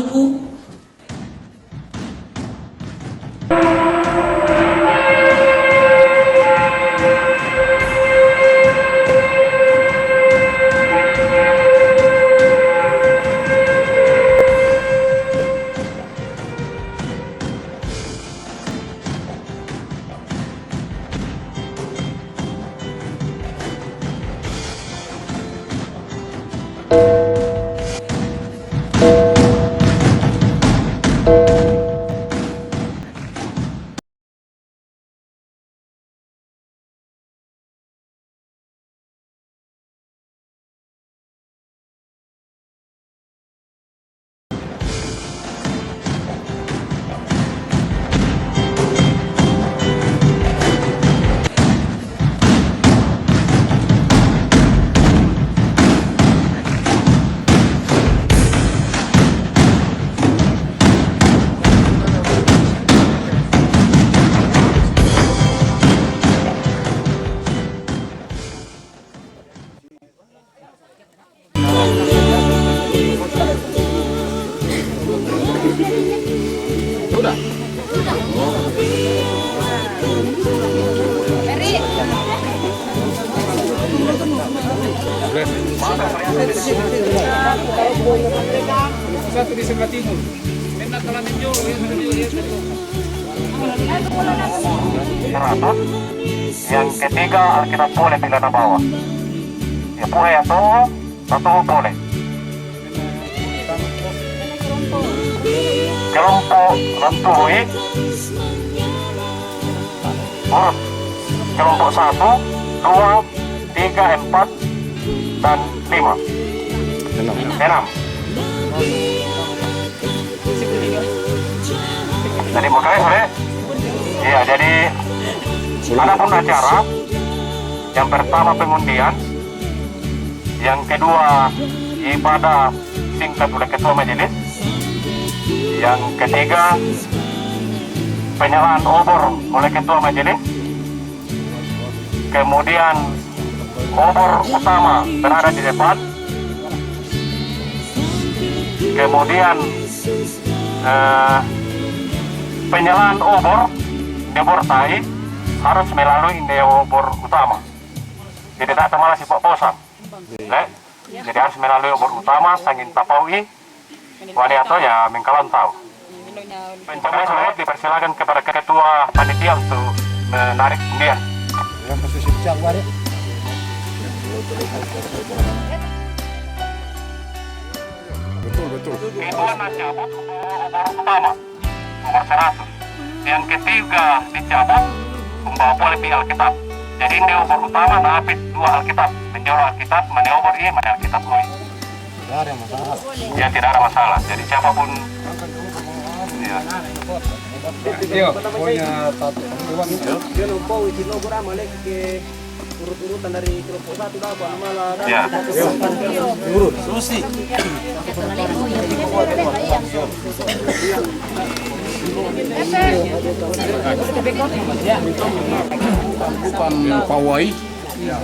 Maluku. Satu di sebelah timur. Yang ketiga Alkitab boleh pilihan bawah. Ya boleh atau boleh. Kelompok Rantui urut kelompok 1, 2, 3, 4 dan 5. 6. Jadi makanya sore. Iya, jadi adapun acara yang pertama pengundian, yang kedua ibadah singkat oleh ketua majelis, yang ketiga penyalaan obor oleh ketua majelis, kemudian obor utama berada di depan, kemudian penyalaan obor debortai harus melalui obor utama. Jadi tak malah sifat posan. Jadi harus melalui obor utama sangin tapaui wali atau ya mengkalan tahu. Pencapaian dipersilakan kepada ketua panitia untuk menarik undian. Yang posisi bicang balik. Betul. Kedua dicabut obor utama nomor 100. Yang ketiga dicabut membawa polisi Alkitab. Jadi ini obor utama napit 2 Alkitab, menjual Alkitab, mana obor ini, mana Alkitab lui. Tidak ada masalah. Ya tidak ada masalah. Jadi siapapun. Ya. Iya, pokoknya satu. Dia numpau isi obor amalek ke urut-urutan dari kelompok 1 dah apa malah. Ya. Urut. Susi. Bukan pawai,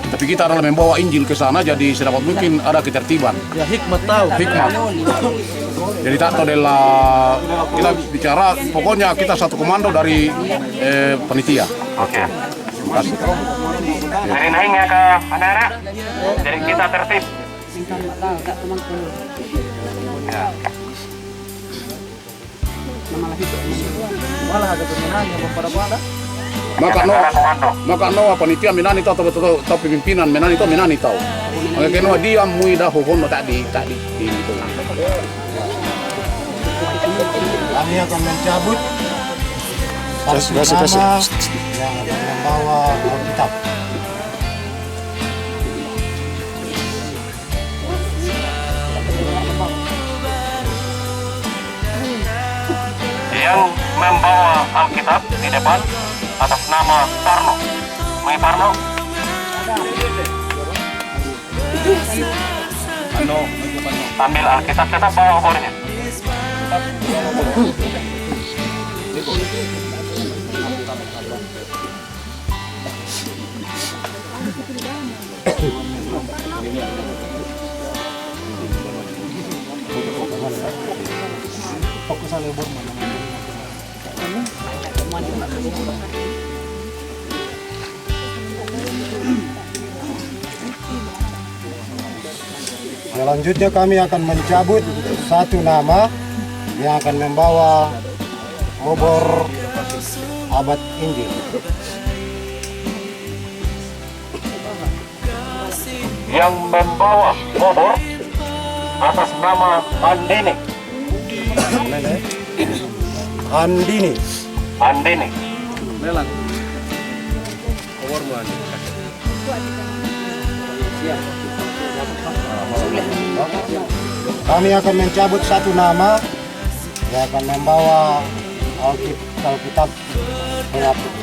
tapi kita adalah membawa Injil ke sana, jadi sedapat mungkin ada ketertiban. Ya hikmat tahu. Hikmat. Jadi tak tahu kita bicara, pokoknya kita satu komando dari panitia. Oke. Terima kasih. Jadi naik ya ke anak-anak. Jadi kita tertib. Ya. Malah ada pemenang yang memperbuat. Maka no panitia menani tahu betul pimpinan menani tahu. Maka kena dia muida hohon tadi itu. Kami akan mencabut nama yang akan membawa Alkitab. Yang membawa Alkitab di depan atas nama Parno. Mai Parno. Ambil Alkitab, kita bawa obornya. fokus oleh obor mana? Selanjutnya kami akan mencabut satu nama yang akan membawa obor abad Injil. Yang membawa obor atas nama Andini. Andini. Andini. Lelang. Obor mo ani. Kami akan mencabut satu nama yang akan membawa Alkitab penghapus.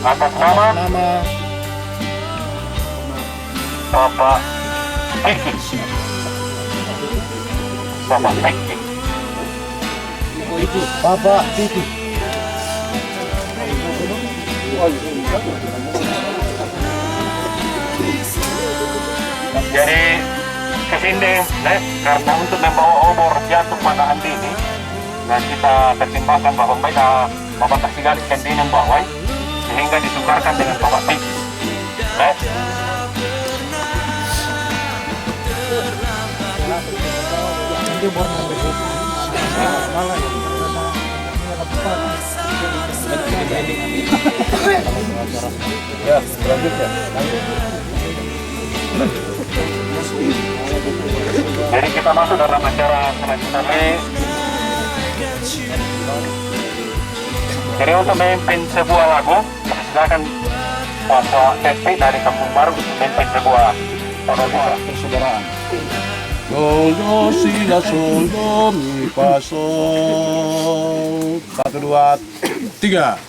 Atas nama Bapak Piki. Bapak Piki. Bapak Titi. Jadi kesini, karena untuk membawa obor jatuh pada Andini, dan kita pertimbangkan bahwa mereka Bapak tak sekali kendini membawai, sehingga ditukarkan dengan Bapak Piki. Ya, selanjutnya. Jadi kita masuk dalam acara selanjutnya. Jadi untuk memimpin sebuah lagu, silakan Bapak Tepi dari Kampung Baru memimpin sebuah Persaudaraan. Sol, do, si, la, sol, do, mi, fa, sol. 1, 2, 3.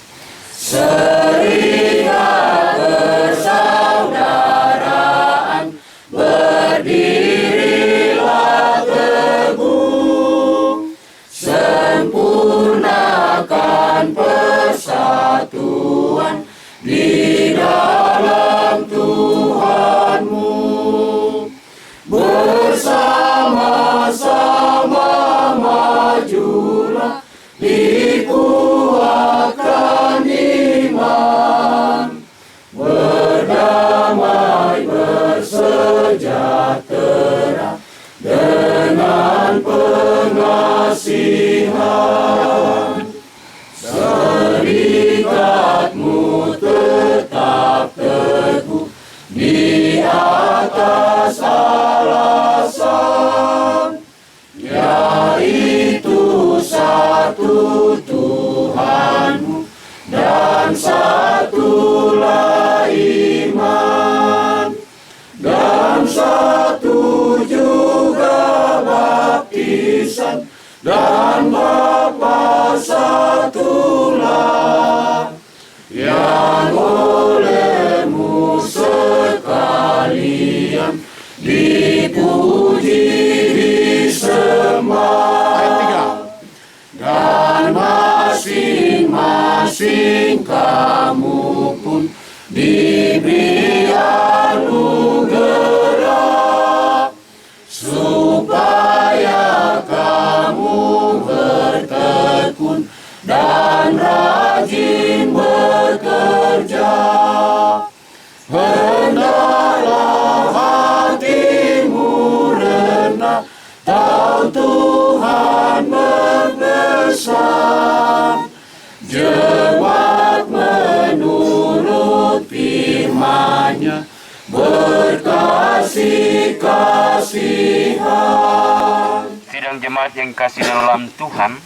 Sidang jemaat yang kasih dalam Tuhan,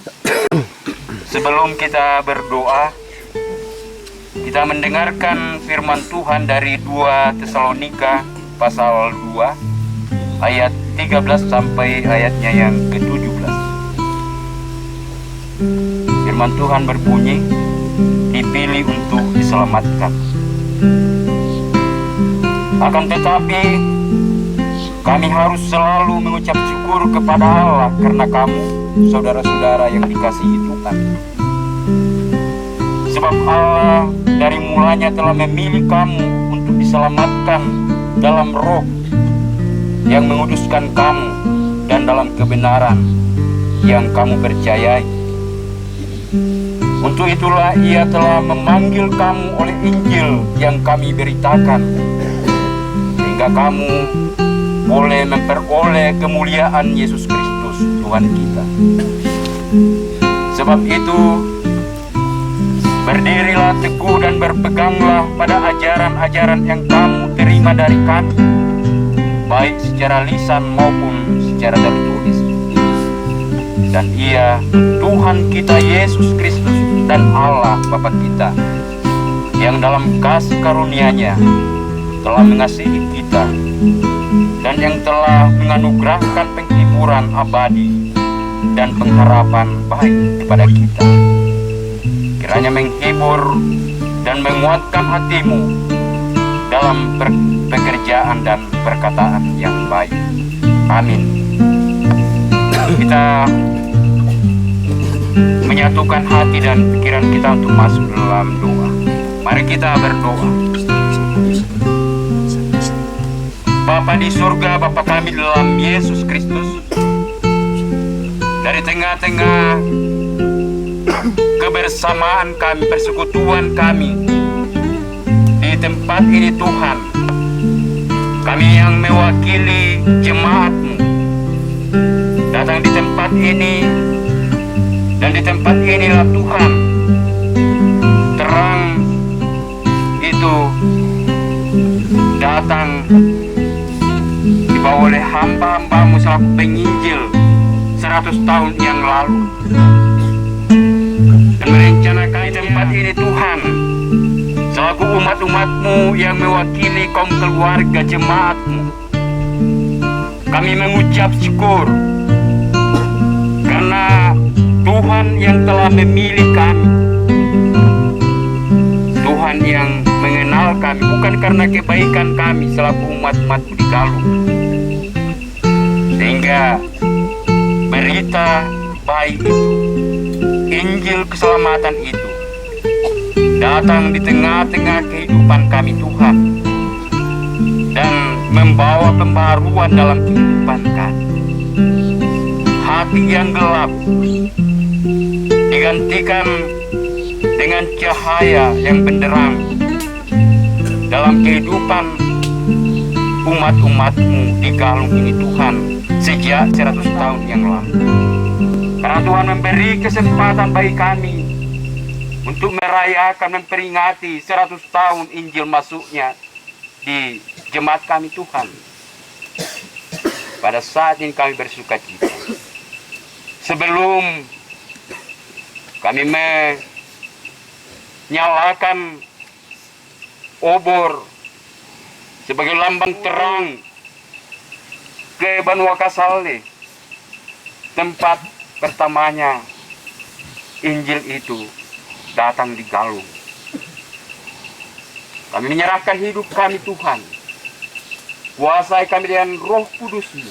sebelum kita berdoa, kita mendengarkan firman Tuhan dari 2 Tesalonika pasal 2 ayat 13 sampai ayatnya yang ke-17. Firman Tuhan berbunyi, dipilih untuk diselamatkan. Akan tetapi kami harus selalu mengucap syukur kepada Allah karena kamu, saudara-saudara yang dikasihi Tuhan. Sebab Allah dari mulanya telah memilih kamu untuk diselamatkan dalam roh yang menguduskan kamu dan dalam kebenaran yang kamu percayai. Untuk itulah Ia telah memanggil kamu oleh Injil yang kami beritakan, sehingga kamu boleh memperoleh kemuliaan Yesus Kristus Tuhan kita. Sebab itu, berdirilah teguh dan berpeganglah pada ajaran-ajaran yang kamu terima dari kami, baik secara lisan maupun secara tertulis. Dan Ia, Tuhan kita Yesus Kristus dan Allah Bapa kita, yang dalam kasih karunia-Nya telah mengasihi kita dan yang telah menganugerahkan penghiburan abadi dan pengharapan baik kepada kita, kiranya menghibur dan menguatkan hatimu dalam pekerjaan dan perkataan yang baik. Amin. Kita menyatukan hati dan pikiran kita untuk masuk dalam doa. Mari kita berdoa. Bapa di surga, Bapa kami dalam Yesus Kristus, dari tengah-tengah kebersamaan kami, persekutuan kami di tempat ini Tuhan, kami yang mewakili jemaat-Mu datang di tempat ini, dan di tempat inilah Tuhan terang itu datang dibawa oleh hamba-hamba-Mu selaku penginjil 100 tahun yang lalu, dan merencanakan di tempat ini Tuhan selaku umat-umat-Mu yang mewakili kaum keluarga jemaat-Mu. Kami mengucap syukur karena Tuhan yang telah memilih kami, Tuhan yang mengenal kami bukan karena kebaikan kami selaku umat-umat-Mu di Galung, sehingga berita baik itu, Injil keselamatan itu datang di tengah-tengah kehidupan kami Tuhan, dan membawa pembaruan dalam kehidupan kami. Hati yang gelap digantikan dengan cahaya yang benderang dalam kehidupan umat-umat-Mu di Galung ini Tuhan sejak 100 tahun yang lalu. Karena Tuhan memberi kesempatan bagi kami untuk merayakan, memperingati 100 tahun Injil masuknya di jemaat kami Tuhan. Pada saat ini kami bersuka cita. Sebelum kami menyalakan obor sebagai lambang terang ke Banua Kasale, tempat pertamanya Injil itu datang di Galung. Kami menyerahkan hidup kami Tuhan, kuasai kami dengan Roh Kudus-Mu,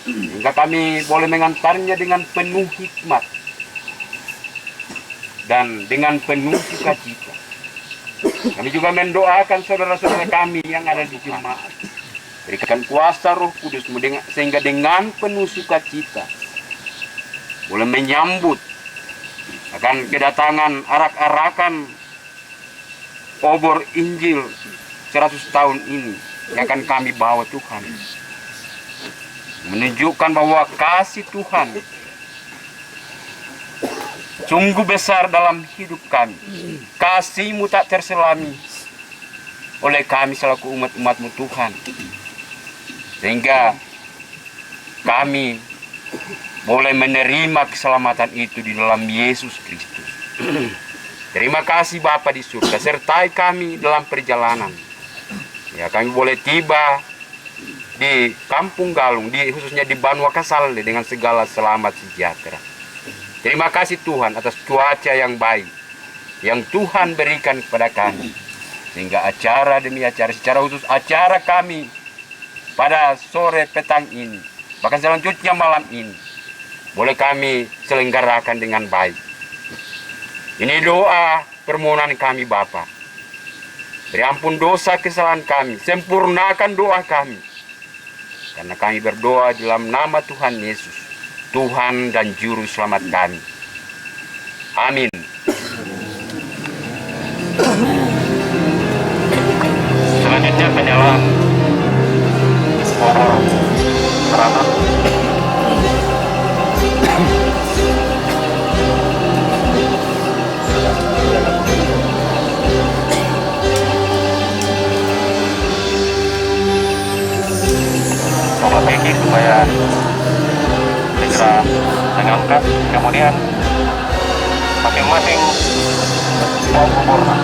hingga kami boleh mengantarnya dengan penuh hikmat dan dengan penuh sukacita. Kami juga mendoakan saudara-saudara kami yang ada di jemaat, berikan kuasa Roh Kudus-Mu sehingga dengan penuh sukacita boleh menyambut akan kedatangan arak-arakan obor Injil 100 tahun ini yang akan kami bawa Tuhan, menunjukkan bahwa kasih Tuhan sungguh besar dalam hidup kami. Kasih-Mu tak terselami oleh kami selaku umat-umat-Mu Tuhan, sehingga kami boleh menerima keselamatan itu di dalam Yesus Kristus. Terima kasih Bapa di surga, sertai kami dalam perjalanan. Ya, kami boleh tiba di Kampung Galung, khususnya di Banua Kasale dengan segala selamat sejahtera. Terima kasih Tuhan atas cuaca yang baik yang Tuhan berikan kepada kami, sehingga acara demi acara, secara khusus acara kami pada sore petang ini, bahkan selanjutnya malam ini, boleh kami selenggarakan dengan baik. Ini doa permohonan kami Bapa. Beri ampun dosa kesalahan kami, sempurnakan doa kami. Karena kami berdoa dalam nama Tuhan Yesus, Tuhan dan Juru Selamat kami. Amin. Selanjutnya penyalaan obor beranak. Coba Peggy supaya segera mengangkat, kemudian masing-masing bawa obornya.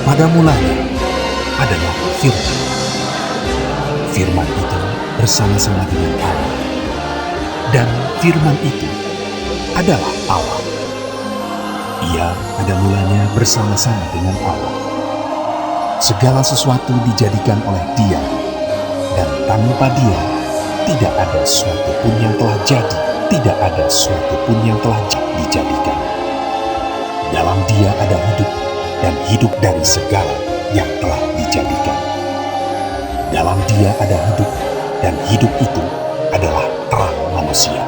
Pada mulanya adalah Firman. Firman itu bersama-sama dengan Allah. Dan Firman itu adalah Allah. Ia pada mulanya bersama-sama dengan Allah. Segala sesuatu dijadikan oleh Dia, dan tanpa Dia tidak ada sesuatu pun yang telah jadi, tidak ada sesuatu pun yang telah dijadikan. Dalam Dia ada hidup, dan hidup dari segala yang telah dijadikan. Dalam Dia ada hidup, dan hidup itu adalah terang manusia.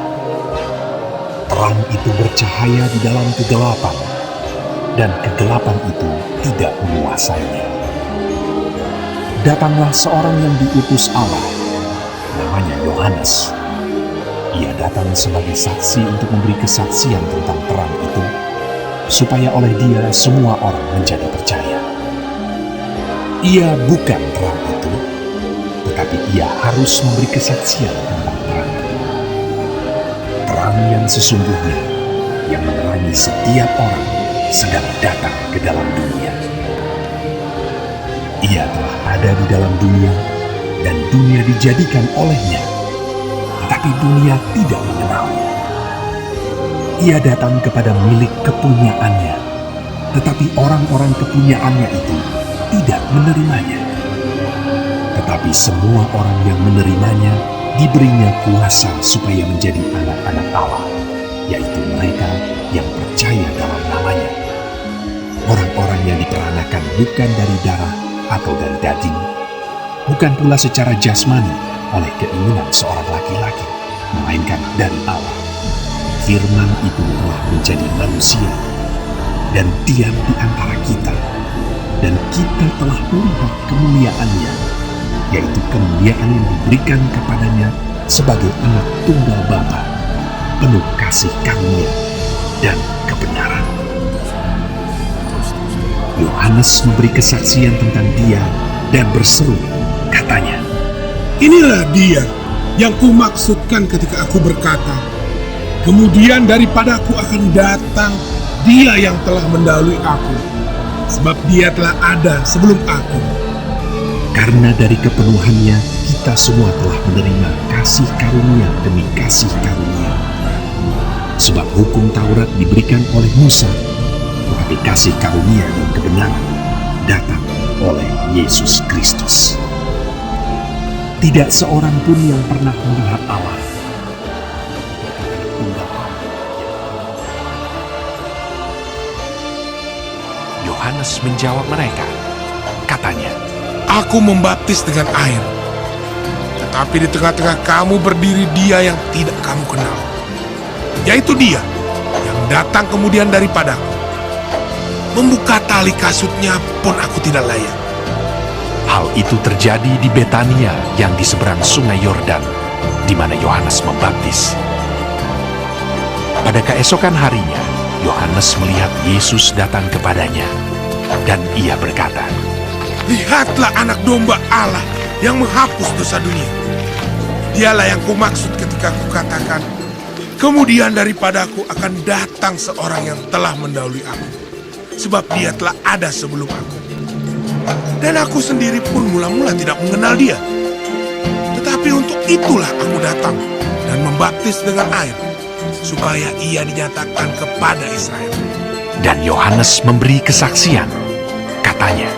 Terang itu bercahaya di dalam kegelapan, dan kegelapan itu tidak menguasainya. Datanglah seorang yang diutus Allah, namanya Yohanes. Ia datang sebagai saksi untuk memberi kesaksian tentang terang itu, supaya oleh Dia semua orang menjadi percaya. Ia bukan terang itu, tetapi Ia harus memberi kesaksian tentang terang. Terang yang sesungguhnya, yang menerangi setiap orang, sedang datang ke dalam dunia. Ia telah ada di dalam dunia, dan dunia dijadikan olehnya, tetapi dunia tidak mengenalnya. Ia datang kepada milik kepunyaannya, tetapi orang-orang kepunyaannya itu tidak menerimanya. Tetapi semua orang yang menerimanya diberinya kuasa supaya menjadi anak-anak Allah, yaitu mereka yang percaya dalam namanya. Orang-orang yang diperanakan bukan dari darah atau dari daging, bukan pula secara jasmani oleh keinginan seorang laki-laki, melainkan dari Allah. Firman itu telah menjadi manusia dan diam di antara kita, dan kita telah melihat kemuliaannya, yaitu kemuliaan yang diberikan kepadanya sebagai anak tunggal Bapa, penuh kasih karunia dan kebenaran. Yohanes memberi kesaksian tentang Dia dan berseru, katanya, "Inilah Dia yang kumaksudkan ketika aku berkata, kemudian daripadaku akan datang Dia yang telah mendahului aku, sebab Dia telah ada sebelum aku." Karena dari kepenuhannya kita semua telah menerima kasih karunia demi kasih karunia. Sebab hukum Taurat diberikan oleh Musa, tetapi kasih karunia dan kebenaran datang oleh Yesus Kristus. Tidak seorang pun yang pernah melihat Allah. Yohanes menjawab mereka, katanya, "Aku membaptis dengan air, tetapi di tengah-tengah kamu berdiri Dia yang tidak kamu kenal, yaitu Dia yang datang kemudian daripadaku. Membuka tali kasutnya pun aku tidak layak." Hal itu terjadi di Betania yang di seberang sungai Yordan, di mana Yohanes membaptis. Pada keesokan harinya, Yohanes melihat Yesus datang kepadanya, dan ia berkata, "Lihatlah anak domba Allah yang menghapus dosa dunia. Dialah yang kumaksud ketika kukatakan, kemudian daripadaku akan datang seorang yang telah mendahului aku, sebab Dia telah ada sebelum aku. Dan aku sendiri pun mula-mula tidak mengenal Dia. Tetapi untuk itulah aku datang dan membaptis dengan air, supaya ia dinyatakan kepada Israel. Dan Yohanes memberi kesaksian. Katanya,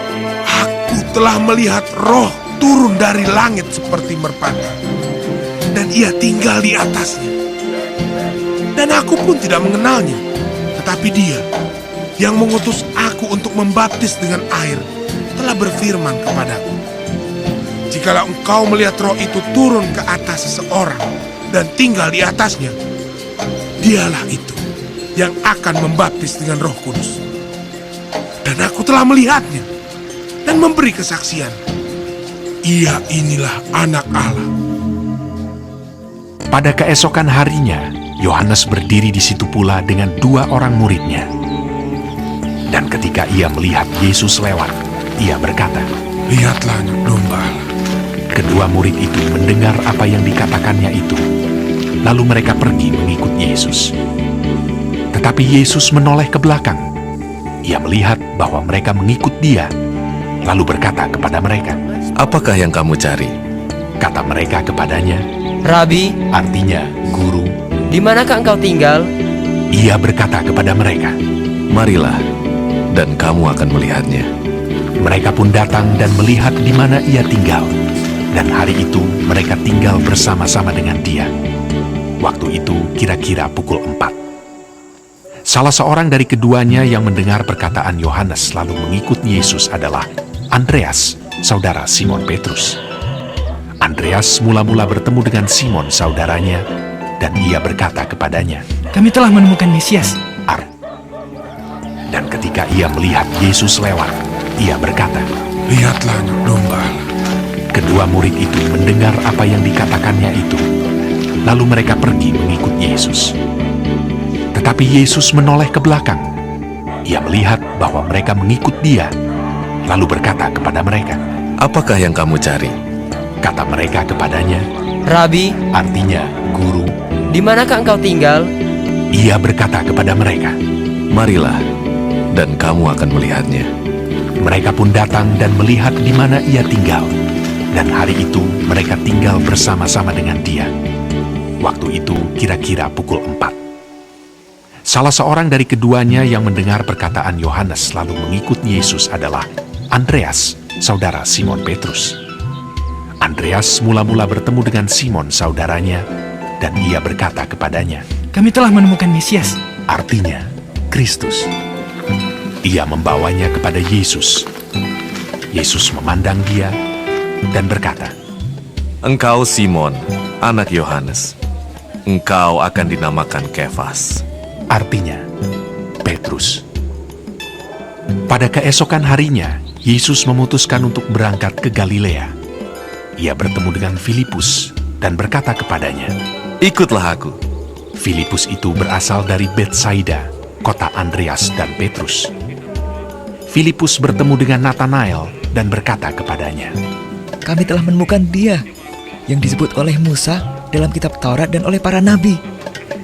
Aku telah melihat roh turun dari langit seperti merpati, dan ia tinggal di atasnya. Dan aku pun tidak mengenalnya, tetapi dia yang mengutus aku untuk membaptis dengan air telah berfirman kepadaku, jikalau engkau melihat roh itu turun ke atas seseorang dan tinggal di atasnya, dialah itu yang akan membaptis dengan Roh Kudus. Dan aku telah melihatnya dan memberi kesaksian. Ia inilah Anak Allah. pada keesokan harinya, Yohanes berdiri di situ pula dengan 2 orang muridnya. Dan ketika ia melihat Yesus lewat, ia berkata, Lihatlah Anak Domba Allah. Kedua murid itu mendengar apa yang dikatakannya itu. Lalu mereka pergi mengikut Yesus. Tetapi Yesus menoleh ke belakang. Ia melihat bahwa mereka mengikut dia, lalu berkata kepada mereka, Apakah yang kamu cari? Kata mereka kepadanya, Rabi, artinya guru. di manakah engkau tinggal? Ia berkata kepada mereka, Marilah, dan kamu akan melihatnya. Mereka pun datang dan melihat di mana ia tinggal. Dan hari itu mereka tinggal bersama-sama dengan dia. Waktu itu kira-kira pukul 4. Salah seorang dari keduanya yang mendengar perkataan Yohanes lalu mengikut Yesus adalah Andreas, saudara Simon Petrus. Andreas mula-mula bertemu dengan Simon saudaranya, dan ia berkata kepadanya, Kami telah menemukan Mesias. Dan ketika ia melihat Yesus lewat, ia berkata, Lihatlah Anak Domba Allah. Kedua murid itu mendengar apa yang dikatakannya itu, lalu mereka pergi mengikut Yesus. Tetapi Yesus menoleh ke belakang. Ia melihat bahwa mereka mengikut dia, lalu berkata kepada mereka, Apakah yang kamu cari? Kata mereka kepadanya, Rabi, artinya guru. di manakah engkau tinggal? Ia berkata kepada mereka, Marilah, dan kamu akan melihatnya. Mereka pun datang dan melihat di mana ia tinggal. Dan hari itu mereka tinggal bersama-sama dengan dia. Waktu itu kira-kira pukul 4. Salah seorang dari keduanya yang mendengar perkataan Yohanes lalu mengikut Yesus adalah Andreas, saudara Simon Petrus. Andreas mula-mula bertemu dengan Simon saudaranya, dan ia berkata kepadanya, Kami telah menemukan Mesias. artinya Kristus. Ia membawanya kepada Yesus. Yesus memandang dia dan berkata, Engkau Simon, anak Yohanes. Engkau akan dinamakan Kefas. artinya Petrus. Pada keesokan harinya, Yesus memutuskan untuk berangkat ke Galilea. Ia bertemu dengan Filipus dan berkata kepadanya, Ikutlah aku. Filipus itu berasal dari Betsaida, kota Andreas dan Petrus. Filipus bertemu dengan Natanael dan berkata kepadanya, Kami telah menemukan dia yang disebut oleh Musa dalam kitab Taurat dan oleh para nabi,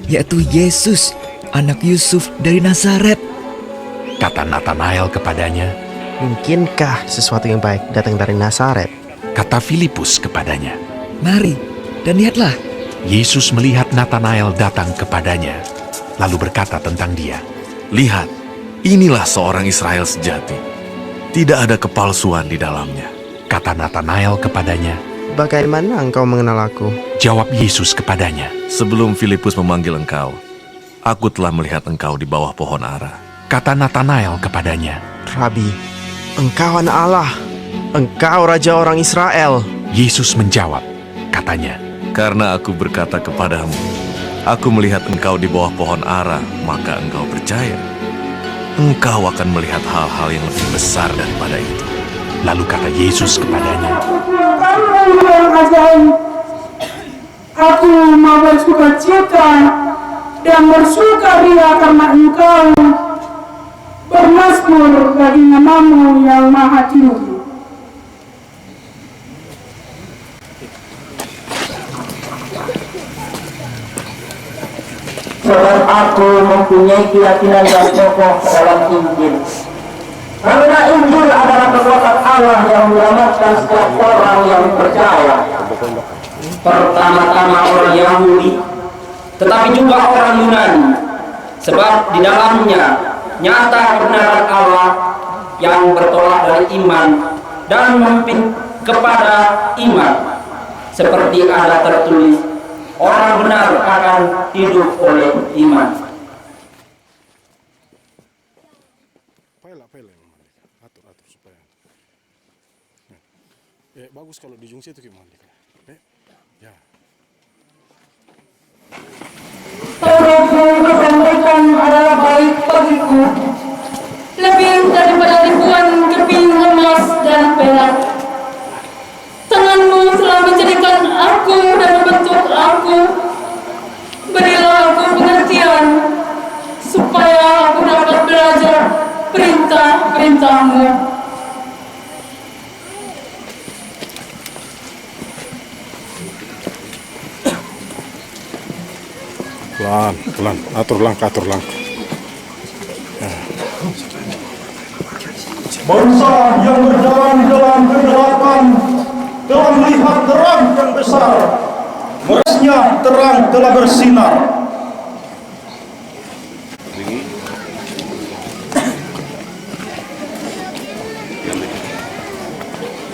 yaitu Yesus, anak Yusuf dari Nazaret. Kata Natanael kepadanya, Mungkinkah sesuatu yang baik datang dari Nazaret? Kata Filipus kepadanya, Mari dan lihatlah. Yesus melihat Natanael datang kepadanya, lalu berkata tentang dia, Lihat, inilah seorang Israel sejati. Tidak ada kepalsuan di dalamnya. Kata Natanael kepadanya. Bagaimana engkau mengenal aku? Jawab Yesus kepadanya, Sebelum Filipus memanggil engkau, aku telah melihat engkau di bawah pohon ara. Kata Natanael kepadanya, Rabi, engkau anak Allah. Engkau Raja orang Israel. Yesus menjawab, katanya, Karena aku berkata kepadamu, aku melihat engkau di bawah pohon ara, maka engkau percaya. Engkau akan melihat hal-hal yang lebih besar daripada itu. Lalu kata Yesus kepadanya, yang ajaib. Aku mau bersukacita dan bersukaria karena engkau bermazmur bagi namamu yang maha tinggi. Sebab aku mempunyai keyakinan yang kokoh dalam Injil. Karena Injil adalah kekuatan Allah yang menyelamatkan setiap orang yang percaya. pertama-tama orang Yahudi, tetapi juga orang Yunani, sebab di dalamnya nyata kebenaran Allah yang bertolak dari iman dan memimpin kepada iman, seperti ada tertulis, orang benar akan hidup oleh iman. Atur supaya. Bagus kalau di jungsi itu gimana? Ya. Tauratku sampaikan adalah baik bagiku, lebih daripada ribuan keping emas dan perak. Tanganmu telah menjadikan aku dan membentuk aku. Berilah aku pengertian, supaya aku dapat belajar perintah-perintahmu. Pelan, atur langkah. Bangsa yang berjalan dalam kegelapan telah melihat terang yang besar, merasnya terang telah bersinar.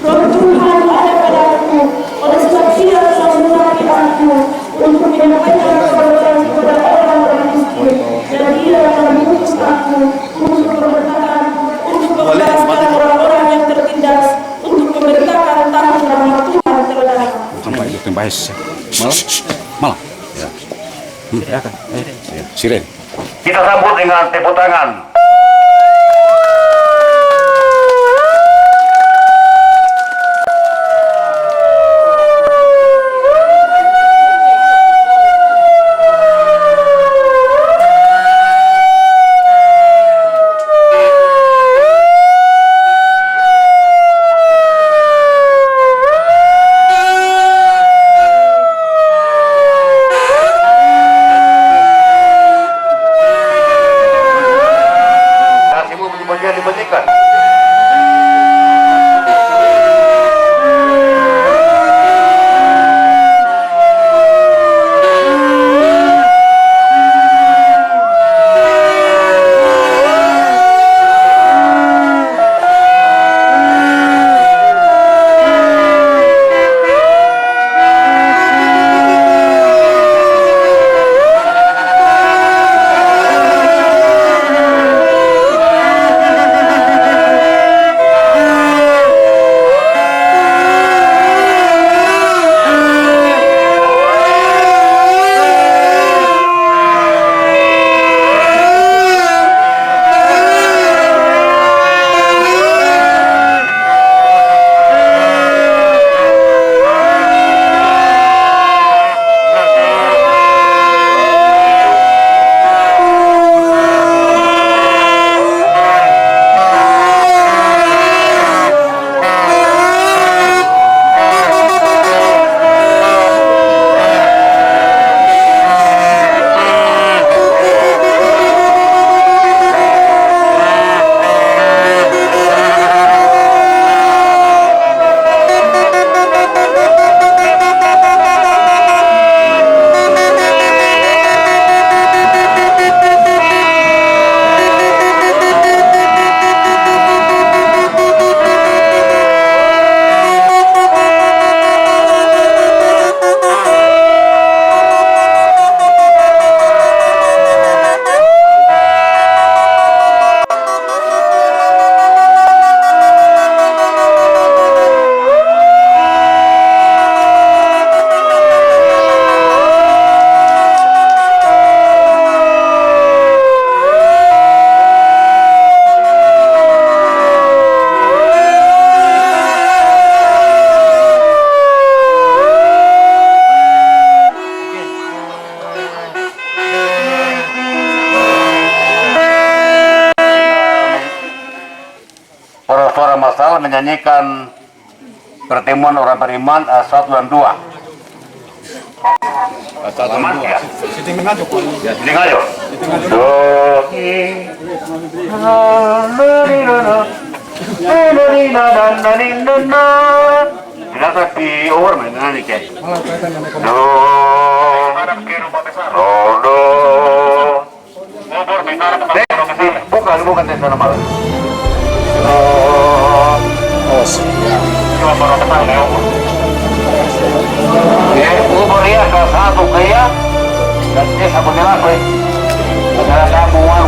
Roh Tuhan ada padaku, oleh sebab Ia telah menyertai aku untuk menyampaikan kepada orang-orang miskin, dan Ia telah mengutus aku untuk memberitakan, untuk membebaskan orang-orang yang tertindas, untuk memberitakan tahun rahmat Tuhan terdalam. Sampai itu bahas. Malah. Ya. Silakan. Siren. Kita sambut dengan tepuk tangan. Suara masal menyanyikan pertemuan orang beriman 1 dan 2. 1 dan 2. Sitting aja. Ya, sitting aja. Dinata di over mana nih kayak? Do, do. Bukan tes sana malah. Oh, siap. Ya, ubur ya ke satu kaya. Dan aku nilai, ada kamu, oh,